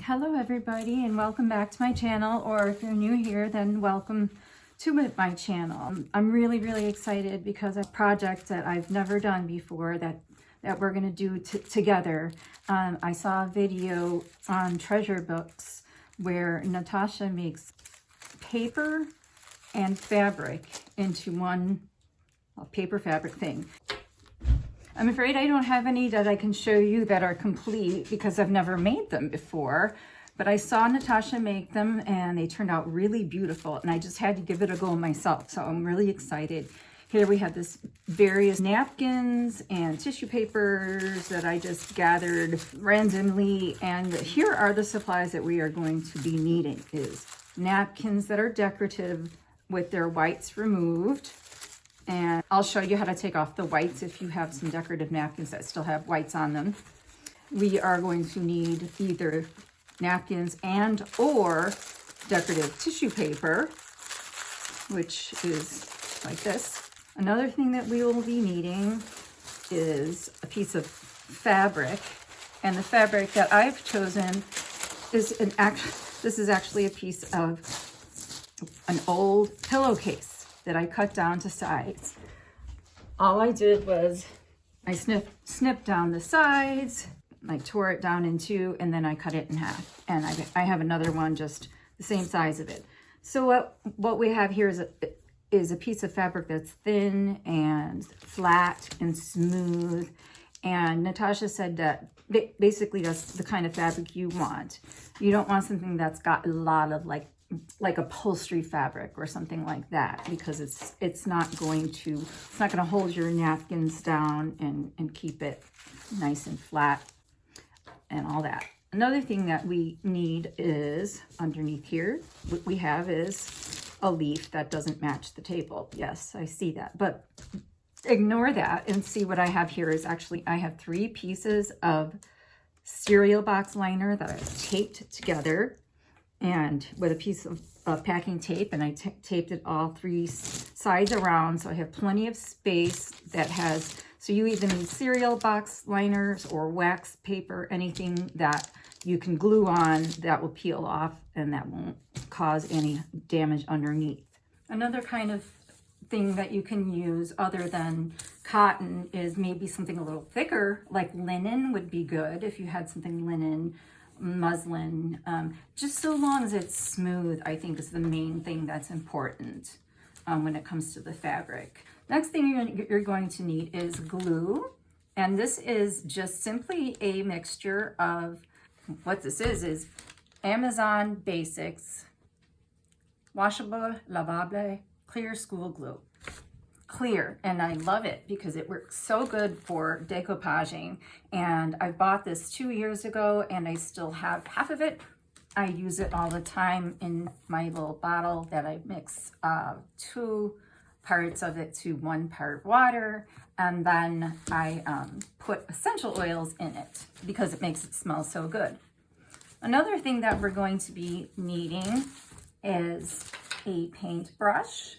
Hello everybody, and welcome back to my channel, or if you're new here, then welcome to my channel. I'm really excited because a project that I've never done before that we're going to do together. I saw a video on Treasure Books where Natasha makes paper and fabric into one paper fabric thing. I'm afraid I don't have any that I can show you that are complete because I've never made them before, but I saw Natasha make them and they turned out really beautiful, and I just had to give it a go myself, so I'm really excited. Here we have this various napkins and tissue papers that I just gathered randomly, and here are the supplies that we are going to be needing. Is napkins that are decorative with their whites removed. And I'll show you how to take off the whites if you have some decorative napkins that still have whites on them. We are going to need either napkins and or decorative tissue paper, which is like this. Another thing that we will be needing is a piece of fabric. And the fabric that I've chosen is this is actually a piece of an old pillowcase that I cut down to size. All I did was I snipped down the sides, I tore it down in two, and then I cut it in half. And I have another one just the same size of it. So what we have here is a piece of fabric that's thin and flat and smooth. And Natasha said that basically that's the kind of fabric you want. You don't want something that's got a lot of like upholstery fabric or something like that, because it's not going to hold your napkins down and keep it nice and flat and all that. Another thing that we need is underneath here, what we have is a leaf that doesn't match the table. Yes, I see that, but ignore that and see what I have here is actually I have 3 pieces of cereal box liner that I've taped together and with a piece of packing tape, and I taped it all 3 sides around, so I have plenty of space that has, so you either need cereal box liners or wax paper, anything that you can glue on that will peel off and that won't cause any damage underneath. Another kind of thing that you can use other than cotton is maybe something a little thicker, like linen would be good if you had something linen, muslin, just so long as it's smooth, I think is the main thing that's important when it comes to the fabric. Next thing you're going to need is glue, and this is just simply a mixture of, what this is Amazon Basics washable, lavable, clear school glue. Clear, and I love it because it works so good for decoupaging, and I bought this 2 years ago and I still have half of it. I use it all the time in my little bottle that I mix 2 parts of it to 1 part water, and then I put essential oils in it because it makes it smell so good. Another thing that we're going to be needing is a paintbrush,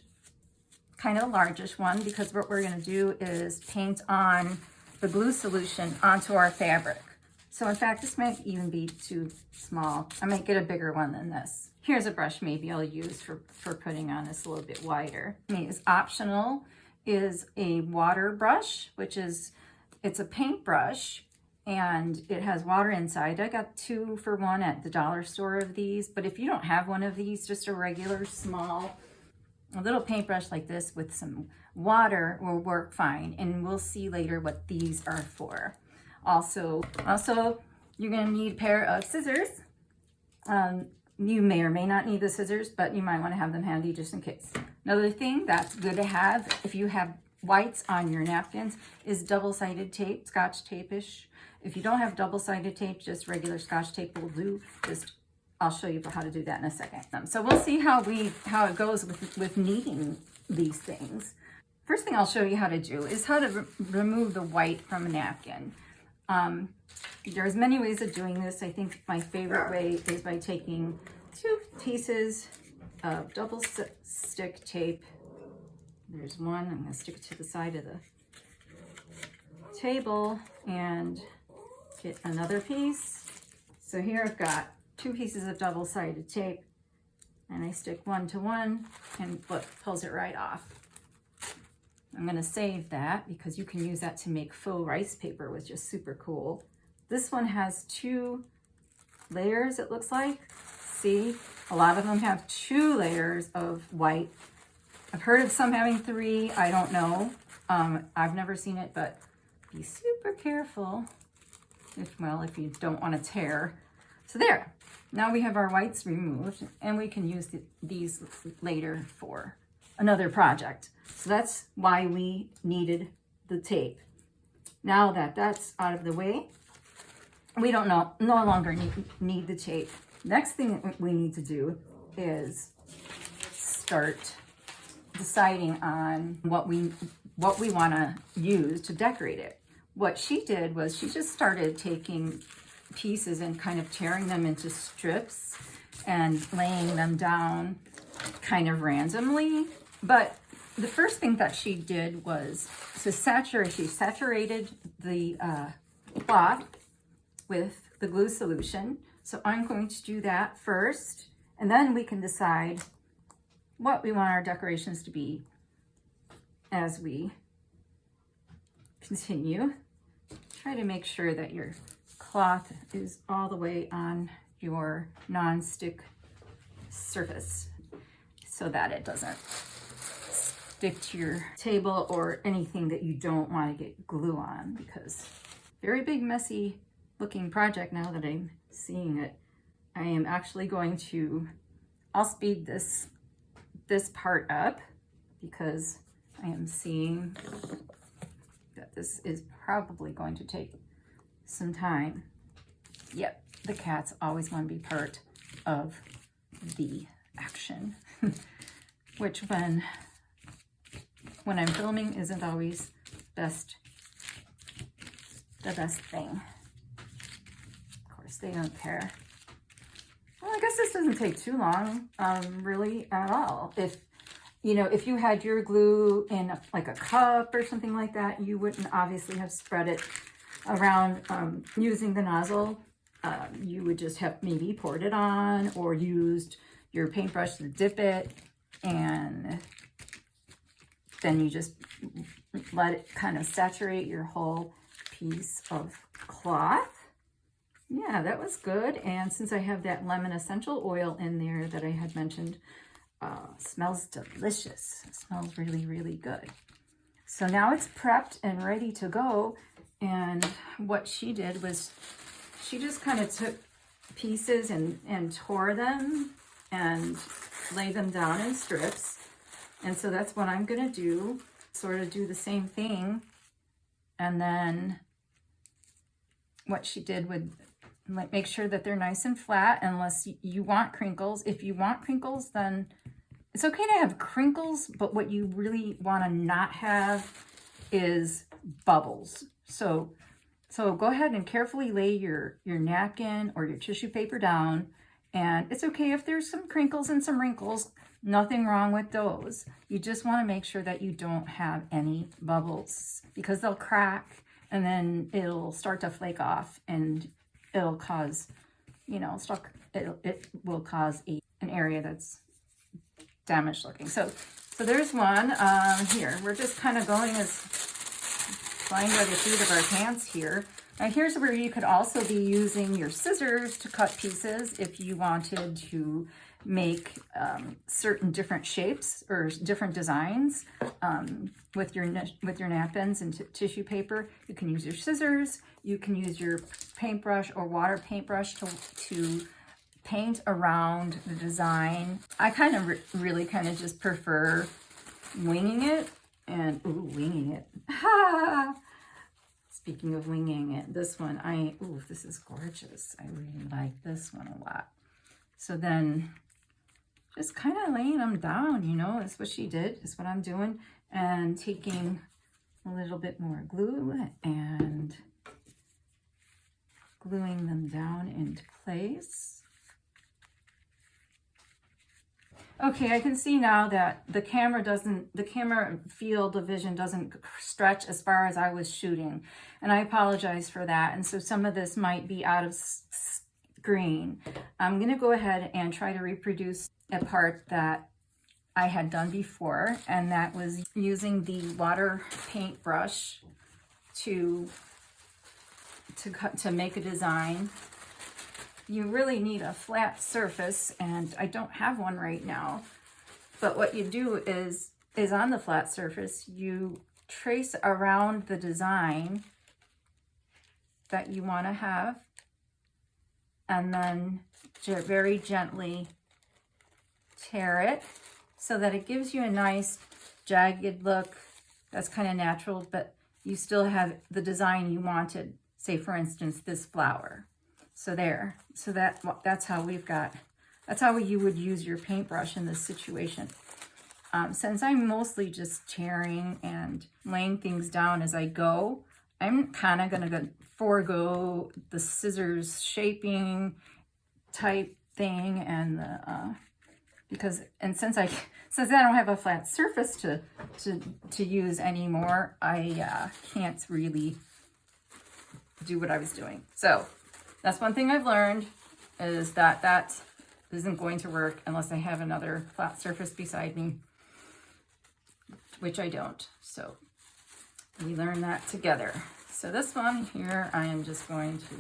kind of largish one, because what we're going to do is paint on the glue solution onto our fabric. So in fact, this might even be too small. I might get a bigger one than this. Here's a brush maybe I'll use for putting on this a little bit wider. Is optional is a water brush, which is, it's a paintbrush and it has water inside. I got 2 for 1 at the dollar store of these, but if you don't have one of these, just a regular small a little paintbrush like this with some water will work fine, and we'll see later what these are for. Also you're going to need a pair of scissors. You may or may not need the scissors, but you might want to have them handy just in case. Another thing that's good to have if you have whites on your napkins is double-sided tape, Scotch tape-ish. If you don't have double-sided tape, just regular Scotch tape will do. I'll show you how to do that in a second. So we'll see how it goes with kneading these things. First thing I'll show you how to do is how to remove the white from a napkin. There's many ways of doing this. I think my favorite way is by taking 2 pieces of double stick tape. There's one, I'm going to stick it to the side of the table and get another piece. So here I've got 2 pieces of double-sided tape, and I stick one to one, and look, pulls it right off. I'm gonna save that because you can use that to make faux rice paper, which is super cool. This one has 2 layers, it looks like. See, a lot of them have 2 layers of white. I've heard of some having 3, I don't know. I've never seen it, but be super careful if you don't want to tear. So there, now we have our whites removed, and we can use these later for another project. So that's why we needed the tape. Now that that's out of the way, we no longer need the tape. Next thing we need to do is start deciding on what we want to use to decorate it. What she did was she just started taking pieces and kind of tearing them into strips and laying them down kind of randomly. But the first thing that she did was to she saturated the cloth with the glue solution. So I'm going to do that first, and then we can decide what we want our decorations to be as we continue. Try to make sure that your cloth is all the way on your non-stick surface so that it doesn't stick to your table or anything that you don't want to get glue on, because very big messy looking project. Now that I'm seeing it, I am actually going to, I'll speed this part up because I am seeing that this is probably going to take some time. Yep, the cats always want to be part of the action, which when I'm filming isn't always the best thing. Of course, they don't care. Well, I guess this doesn't take too long, really at all. If you had your glue in like a cup or something like that, you wouldn't obviously have spread it around using the nozzle. You would just have maybe poured it on or used your paintbrush to dip it, and then you just let it kind of saturate your whole piece of cloth. Yeah, that was good. And since I have that lemon essential oil in there that I had mentioned, smells delicious. It smells really, really good. So now it's prepped and ready to go. And what she did was she just kind of took pieces and tore them and laid them down in strips. And so that's what I'm going to do, sort of do the same thing. And then what she did would make sure that they're nice and flat, unless you want crinkles. If you want crinkles, then it's okay to have crinkles, but what you really want to not have is bubbles. So go ahead and carefully lay your napkin or your tissue paper down, and it's okay if there's some crinkles and some wrinkles. Nothing wrong with those. You just want to make sure that you don't have any bubbles, because they'll crack and then it'll start to flake off, and it'll cause, it will cause an area that's damaged looking. So there's one here. We're just kind of going as flying by the seat of our pants here. Now here's where you could also be using your scissors to cut pieces if you wanted to make certain different shapes or different designs with your napkins and tissue paper. You can use your scissors. You can use your paintbrush or water paintbrush to paint around the design. I kind of really kind of just prefer winging it, and winging it. Ha! Speaking of winging it, this one, this is gorgeous. I really like this one a lot. So then just kind of laying them down, is what she did, is what I'm doing, and taking a little bit more glue and gluing them down into place. Okay, I can see now that the camera field of vision doesn't stretch as far as I was shooting, and I apologize for that. And so some of this might be out of green. I'm gonna go ahead and try to reproduce a part that I had done before, and that was using the water paintbrush to make a design. You really need a flat surface, and I don't have one right now. But what you do is on the flat surface, you trace around the design that you want to have, and then very gently tear it so that it gives you a nice jagged look that's kind of natural, but you still have the design you wanted. Say, for instance, this flower. So there. So that's how that's how you would use your paintbrush in this situation. Since I'm mostly just tearing and laying things down as I go, I'm kind of going to forego the scissors shaping type thing, and since I don't have a flat surface to use anymore, I can't really do what I was doing. So that's one thing I've learned, is that isn't going to work unless I have another flat surface beside me, which I don't. So we learn that together. So this one here, I am just going to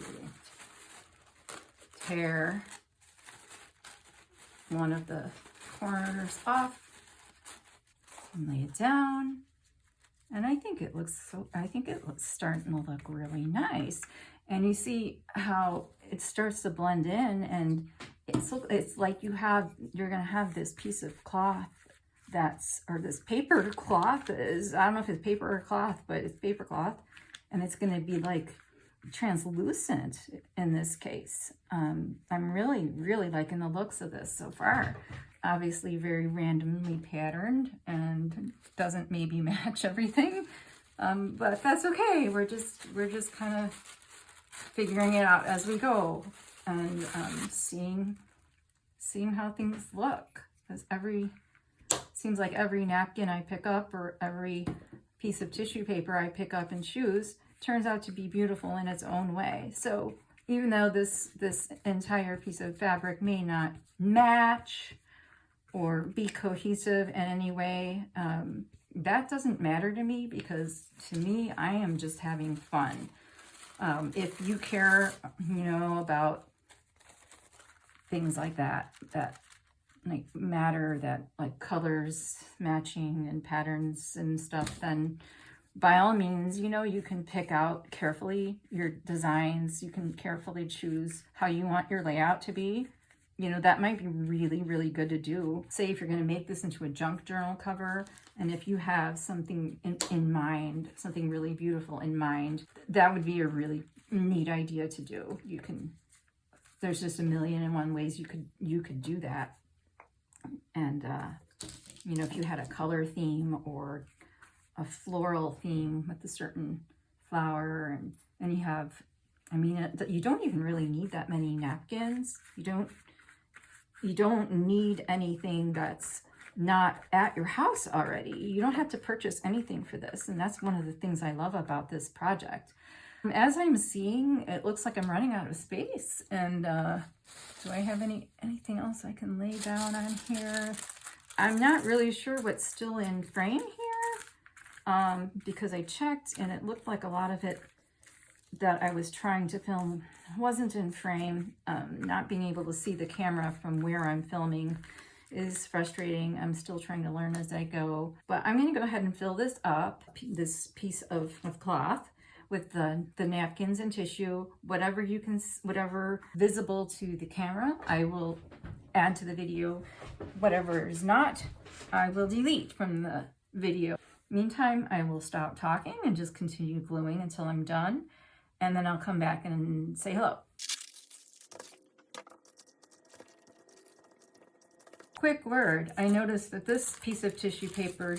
tear one of the corners off and lay it down. And I think it looks starting to look really nice. And you see how it starts to blend in, and it's like you're gonna have this piece of cloth or this paper cloth is, I don't know if it's paper or cloth, but it's paper cloth, and it's gonna be like translucent in this case. I'm really, really liking the looks of this so far. Obviously very randomly patterned and doesn't maybe match everything, but that's okay. We're just kind of figuring it out as we go, and seeing how things look. Because seems like every napkin I pick up, or every piece of tissue paper I pick up and choose, turns out to be beautiful in its own way. So even though this entire piece of fabric may not match or be cohesive in any way, that doesn't matter to me, because to me, I am just having fun. If you care, about things like that like matter, that like colors matching and patterns and stuff, then by all means, you can pick out carefully your designs. You can carefully choose how you want your layout to be. That might be really, really good to do. Say if you're going to make this into a junk journal cover, and if you have something in mind, something really beautiful in mind, that would be a really neat idea to do. There's just a million and one ways you could do that. And, if you had a color theme or a floral theme with a certain flower, and you have, you don't even really need that many napkins. You don't need anything that's not at your house already. You don't have to purchase anything for this. And that's one of the things I love about this project. As I'm seeing, it looks like I'm running out of space. And do I have anything else I can lay down on here? I'm not really sure what's still in frame here, because I checked and it looked like a lot of it that I was trying to film wasn't in frame. Not being able to see the camera from where I'm filming is frustrating. I'm still trying to learn as I go. But I'm going to go ahead and fill this up, this piece of cloth, with the napkins and tissue, whatever visible to the camera, I will add to the video. Whatever is not, I will delete from the video. Meantime, I will stop talking and just continue gluing until I'm done, and then I'll come back and say hello. Quick word, I noticed that this piece of tissue paper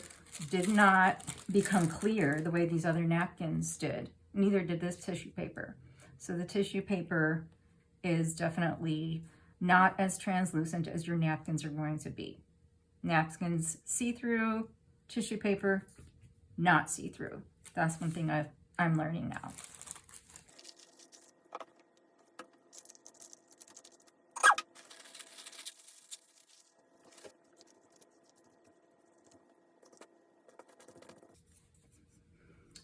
did not become clear the way these other napkins did. Neither did this tissue paper. So the tissue paper is definitely not as translucent as your napkins are going to be. Napkins see-through, tissue paper not see-through. That's one thing I'm learning now.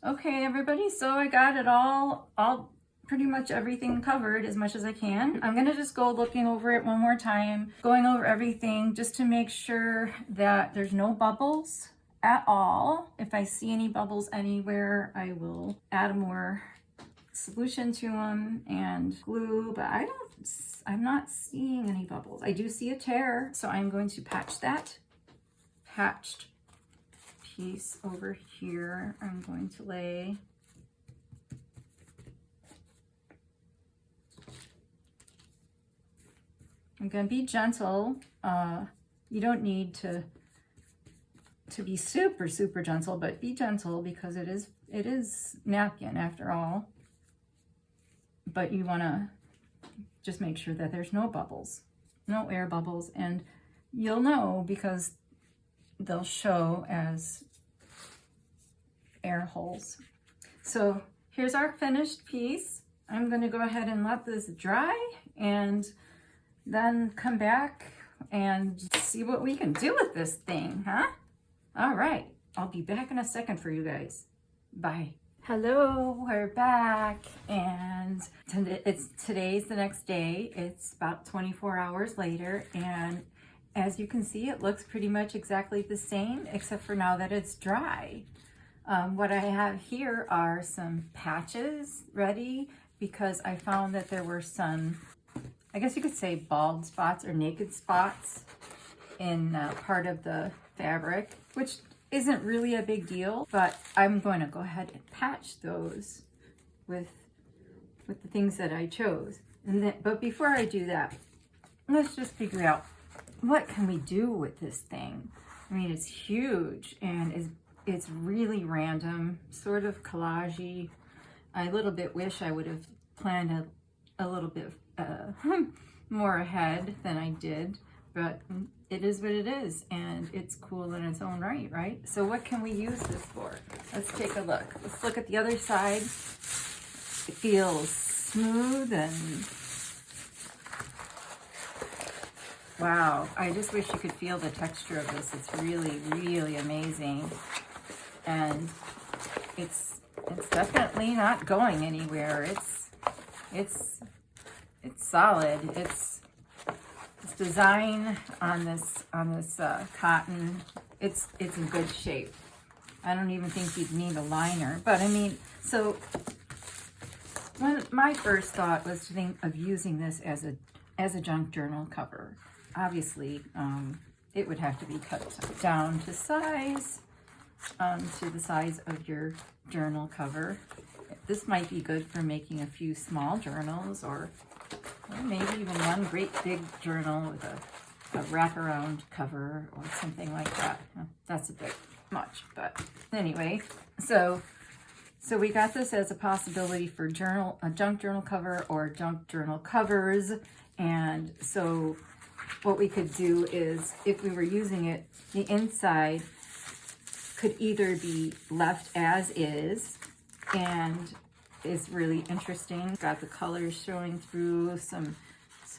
Okay, everybody, so I got it all pretty much everything covered as much as I can. I'm gonna just go looking over it one more time, going over everything just to make sure that there's no bubbles at all. If I see any bubbles anywhere, I will add more solution to them and glue, but I'm not seeing any bubbles. I do see a tear, so I'm going to patch that patched piece over here. I'm going to lay I'm going to be gentle. You don't need to be super gentle, but be gentle because it is napkin after all. But you want to just make sure that there's no bubbles, no air bubbles, and you'll know because they'll show as air holes. So here's our finished piece. I'm going to go ahead and let this dry and then come back and see what we can do with this thing, huh? All right, I'll be back in a second for you guys. Bye. Hello, we're back, and today's the next day. It's about 24 hours later, and as you can see, it looks pretty much exactly the same, except for now that it's dry. What I have here are some patches ready because I found that there were some, I guess you could say, bald spots or naked spots in part of the fabric, which isn't really a big deal, but I'm going to go ahead and patch those with the things that I chose. And then, but before I do that, let's just figure out what can we do with this thing. I mean, it's huge and it's really random, sort of collage-y. I a little bit wish I would have planned a little bit more ahead than I did, but it is what it is, and it's cool in its own right, right? So what can we use this for? Let's take a look. Let's look at the other side. It feels smooth and wow, I just wish you could feel the texture of this. It's really amazing, and it's definitely not going anywhere. It's solid. It's design on this cotton. It's in good shape. I don't even think you'd need a liner, but I mean, so my first thought was to think of using this as a junk journal cover. Obviously, it would have to be cut down to size, to the size of your journal cover. This might be good for making a few small journals, or maybe even one great big journal with a wraparound cover or something like that. That's a bit much, but anyway, so we got this as a possibility for a junk journal cover or junk journal covers. And so what we could do is, if we were using it, the inside could either be left as is, and is really interesting. Got the colors showing through, some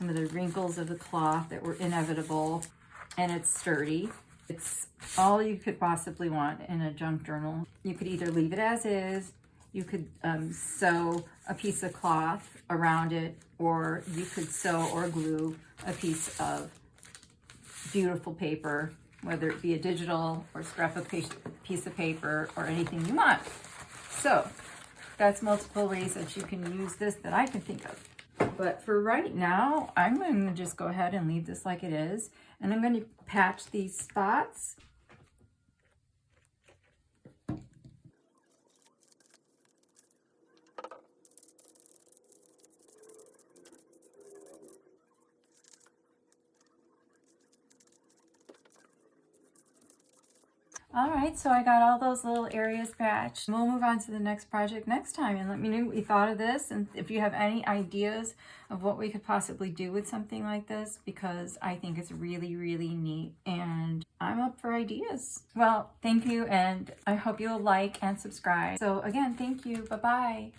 of the wrinkles of the cloth that were inevitable, and it's sturdy. It's all you could possibly want in a junk journal. You could either leave it as is, you could sew a piece of cloth around it, or you could sew or glue a piece of beautiful paper, whether it be a digital or scrapbook piece of paper or anything you want. So that's multiple ways that you can use this that I can think of. But for right now, I'm going to just go ahead and leave this like it is, and I'm going to patch these spots. All right, so I got all those little areas patched. We'll move on to the next project next time, and let me know what you thought of this, and if you have any ideas of what we could possibly do with something like this, because I think it's really neat, and I'm up for ideas. Well, thank you, and I hope you'll like and subscribe. So again, thank you. Bye-bye.